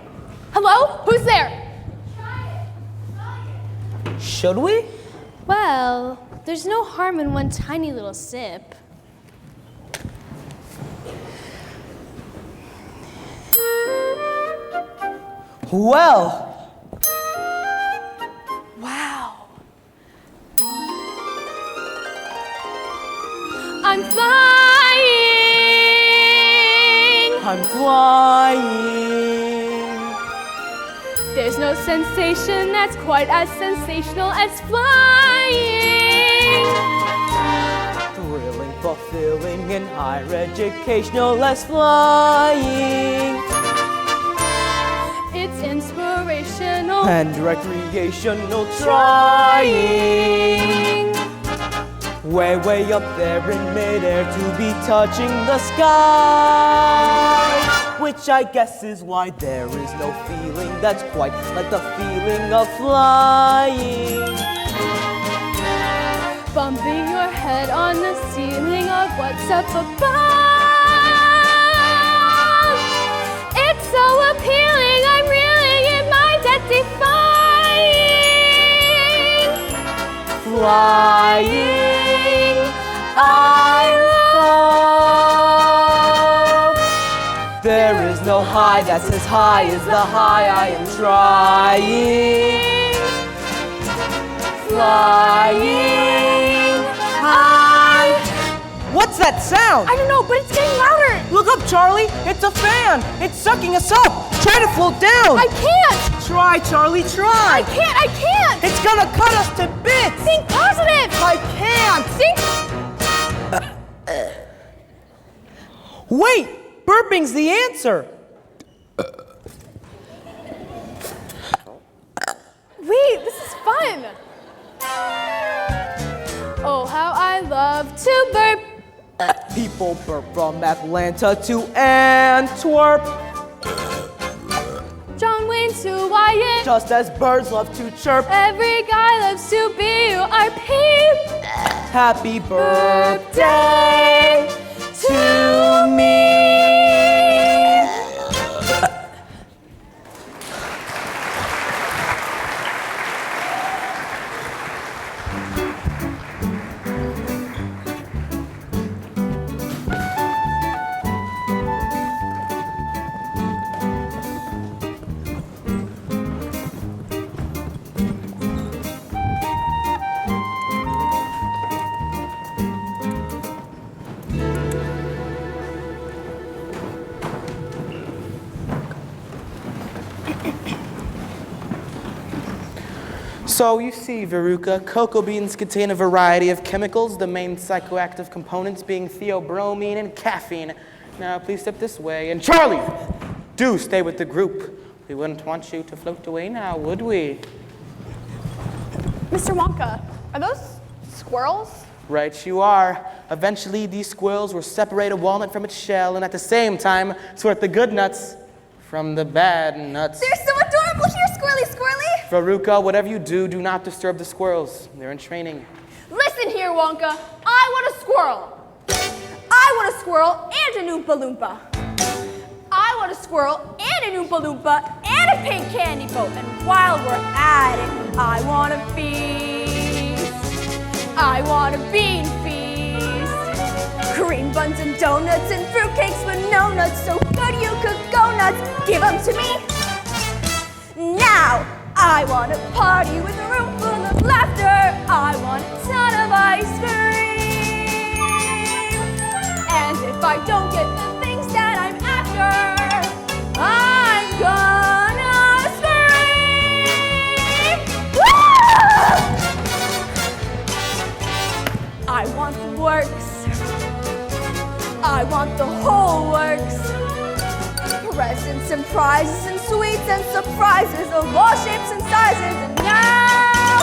Hello? Who's there? Should we? Well, there's no harm in one tiny little sip. Well, Wow. I'm flying. I'm flying. There's no sensation that's quite as sensational as flying. Thrilling, fulfilling, and higher educational as flying. It's inspirational. And recreational trying. Way, way up there in midair to be touching the sky. Which I guess is why there is no feeling that's quite like the feeling of flying. Bumping your head on the ceiling of what's up above. It's so appealing, I'm reeling in mind at defying. Flying, I love. There is no high that's as high as the high I am trying. Flying high. What's that sound? I don't know, but it's getting louder. Look up, Charlie. It's a fan. It's sucking us up. Try to float down. I can't. Try, Charlie, try. I can't. It's gonna cut us to bits. Think positive. I can't. Think. Wait, burping's the answer. Wait, this is fun. Oh, how I love to burp. People burp from Atlanta to Antwerp. John Wayne to Wyatt. Just as birds love to chirp. Every guy loves to be our peep. Happy birthday to me. So you see, Veruca, cocoa beans contain a variety of chemicals, the main psychoactive components being theobromine and caffeine. Now, please step this way. And Charlie, do stay with the group. We wouldn't want you to float away now, would we? Mr. Wonka, are those squirrels? Right you are. Eventually, these squirrels will separate a walnut from its shell and at the same time sort the good nuts from the bad nuts. They're so adorable. Here, squirrely, squirrely. Veruca, whatever you do, do not disturb the squirrels. They're in training. Listen here, Wonka. I want a squirrel. I want a squirrel and an Oompa Loompa. I want a squirrel and an Oompa Loompa and a pink candy boat. And while we're at it, I want a feast. I want a bean feast. Cream buns and donuts and fruitcakes with no nuts. So good you could go nuts. Give them to me. Now, I want a party with a room full of laughter. I want a ton of ice cream. And if I don't get the things that I'm after, I'm gonna scream. Woo! I want the works. I want the whole works. Presents and prizes and sweets and surprises of all shapes and sizes. And now,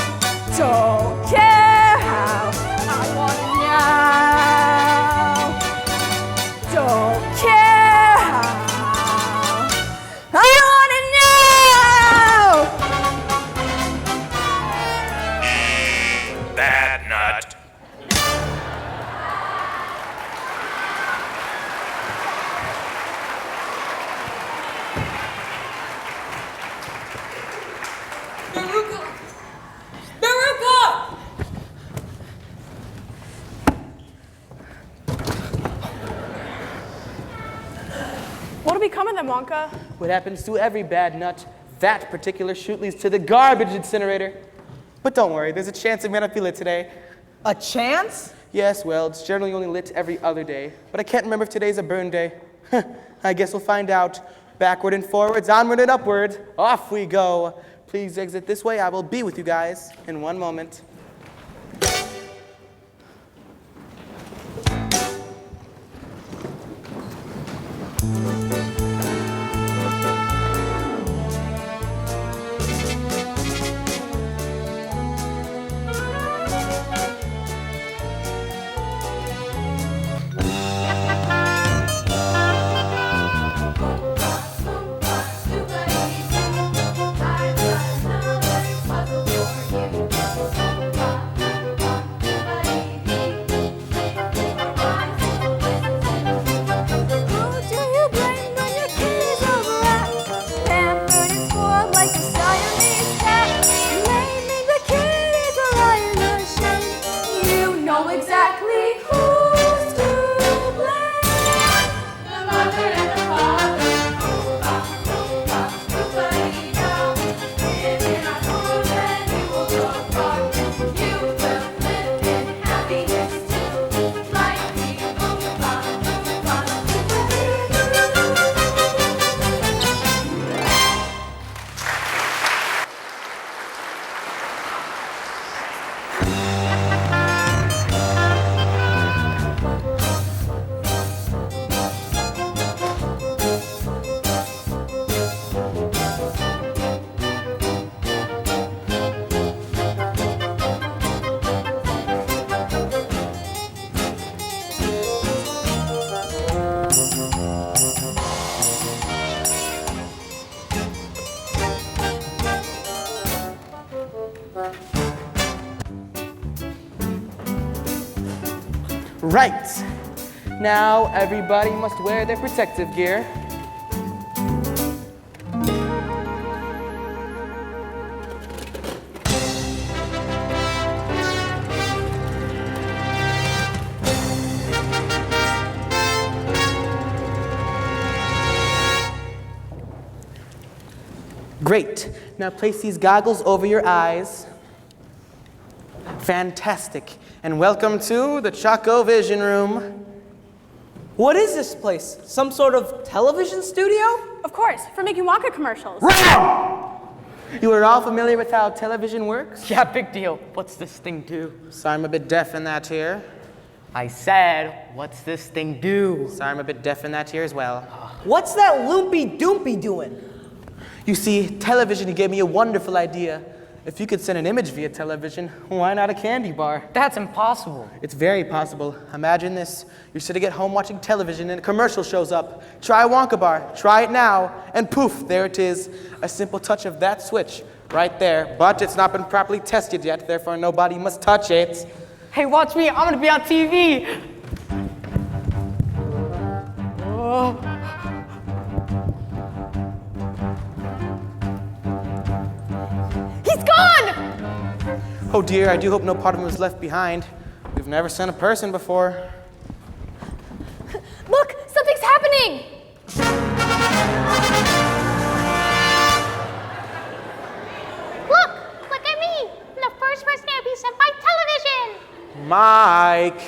don't care how I want it now. Don't care how I want it now. Bad nut. What'll become of them, Wonka? What happens to every bad nut, that particular chute leads to the garbage incinerator. But don't worry, there's a chance I may not feel it today. A chance? Yes, well, it's generally only lit every other day. But I can't remember if today's a burn day. I guess we'll find out. Backward and forwards, onward and upward. Off we go. Please exit this way. I will be with you guys in one moment. Right. Now, everybody must wear their protective gear. Great. Now place these goggles over your eyes. Fantastic. And welcome to the Choco Vision Room. What is this place? Some sort of television studio? Of course, for making Wonka commercials. You are all familiar with how television works? Yeah, big deal. What's this thing do? Sorry, I'm a bit deaf in that ear. I said, what's this thing do? Sorry, I'm a bit deaf in that ear as well. What's that loopy doompy doing? You see, television gave me a wonderful idea. If you could send an image via television, why not a candy bar? That's impossible. It's very possible. Imagine this. You're sitting at home watching television and a commercial shows up. Try a Wonka bar. Try it now. And poof, there it is. A simple touch of that switch right there. But it's not been properly tested yet, therefore nobody must touch it. Hey, watch me. I'm gonna be on TV. He's gone! Oh dear, I do hope no part of him was left behind. We've never sent a person before. Look, something's happening! Look at me. I'm the first person to be sent by television. Mike.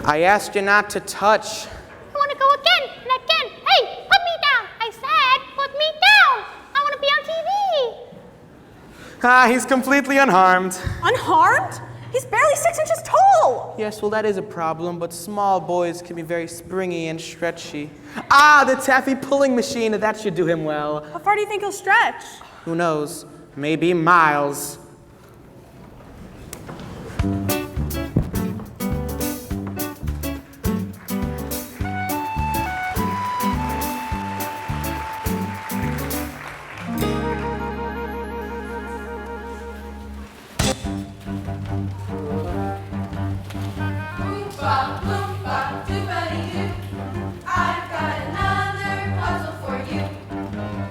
I asked you not to touch. I want to go again and again. Hey, put me down. I said, put me down. I want to be on TV. Ah, he's completely unharmed. Unharmed? He's barely 6 inches tall. Yes, well, that is a problem, but small boys can be very springy and stretchy. Ah, the taffy pulling machine, that should do him well. How far do you think he'll stretch? Who knows? Maybe miles. I've got another puzzle for you.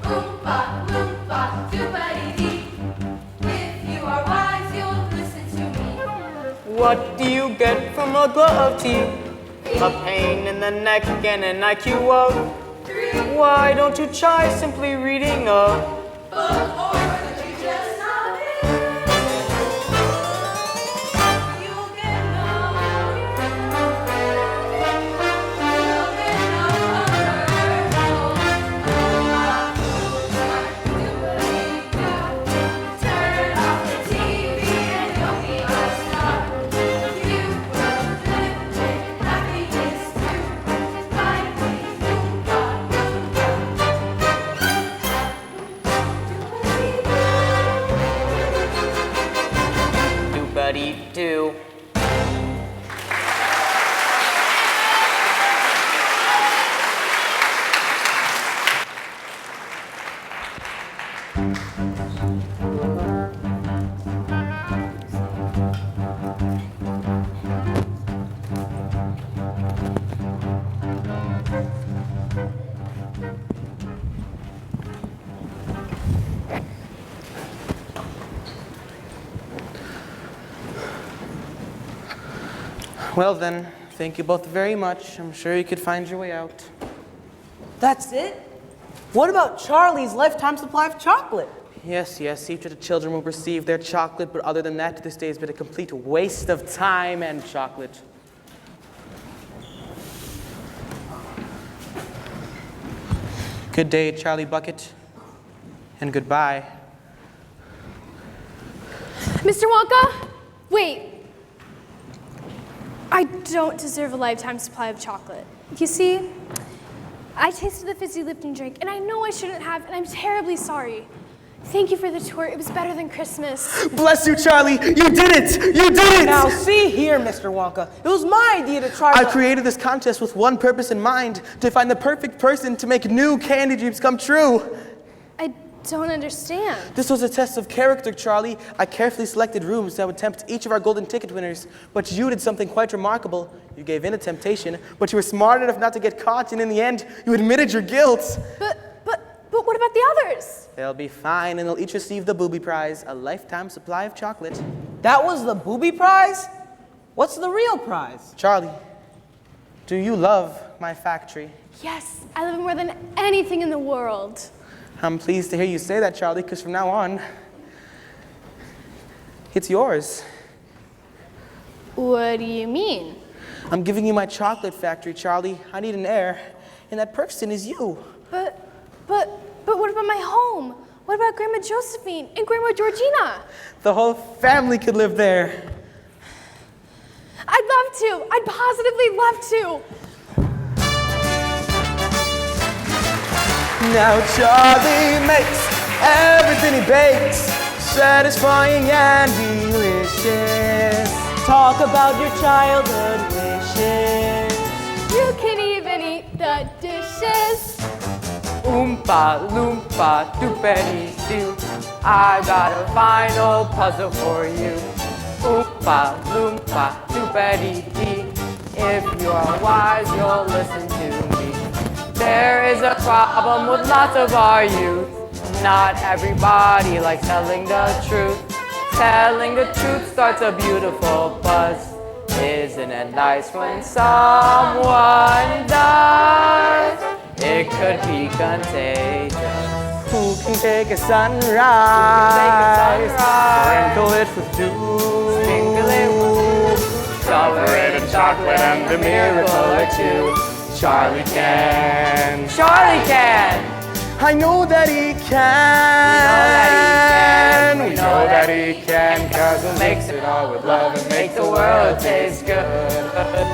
Oompa, loompa, doobity-dee. If you are wise, you'll listen to me. What do you get from a glove tea? A pain in the neck and an IQ of 3. Why don't you try simply reading a Book or could you just not You'll get Turn off the TV and you'll be a star. You will live with happiness too. Like doobity-doo. Well then, thank you both very much. I'm sure you could find your way out. That's it? What about Charlie's lifetime supply of chocolate? Yes, each of the children will receive their chocolate, but other than that, this day has been a complete waste of time and chocolate. Good day, Charlie Bucket, and goodbye. Mr. Wonka, wait. I don't deserve a lifetime supply of chocolate. You see, I tasted the fizzy Lipton drink, and I know I shouldn't have, and I'm terribly sorry. Thank you for the tour. It was better than Christmas. Bless you, Charlie. You did it. You did it. Now, see here, Mr. Wonka. It was my idea to try I created this contest with one purpose in mind, to find the perfect person to make new candy dreams come true. I don't understand. This was a test of character, Charlie. I carefully selected rooms that would tempt each of our golden ticket winners. But you did something quite remarkable. You gave in to temptation, but you were smart enough not to get caught, and in the end, you admitted your guilt. But what about the others? They'll be fine, and they'll each receive the booby prize, a lifetime supply of chocolate. That was the booby prize? What's the real prize? Charlie, do you love my factory? Yes, I love it more than anything in the world. I'm pleased to hear you say that, Charlie, because from now on, it's yours. What do you mean? I'm giving you my chocolate factory, Charlie. I need an heir, and that person is you. But what about my home? What about Grandma Josephine and Grandma Georgina? The whole family could live there. I'd love to. I'd positively love to. Now Charlie makes everything he bakes satisfying and delicious. Talk about your childhood wishes. You can even eat the dishes. Oompa loompa doopity doo. I got a final puzzle for you. Oompa loompa doopity dee. If you are wise, you'll listen to me. There is a problem with lots of our youth. Not everybody likes telling the truth. Telling the truth starts a beautiful buzz. Isn't it nice when someone does? It could be contagious. Who can take a sunrise? Sprinkle it with dew. Sprinkle it with dew. Cover it in chocolate and a miracle or two. Charlie can. Charlie can. I know that he can. We know that he can. 'Cause he makes it all with love and makes the world taste good.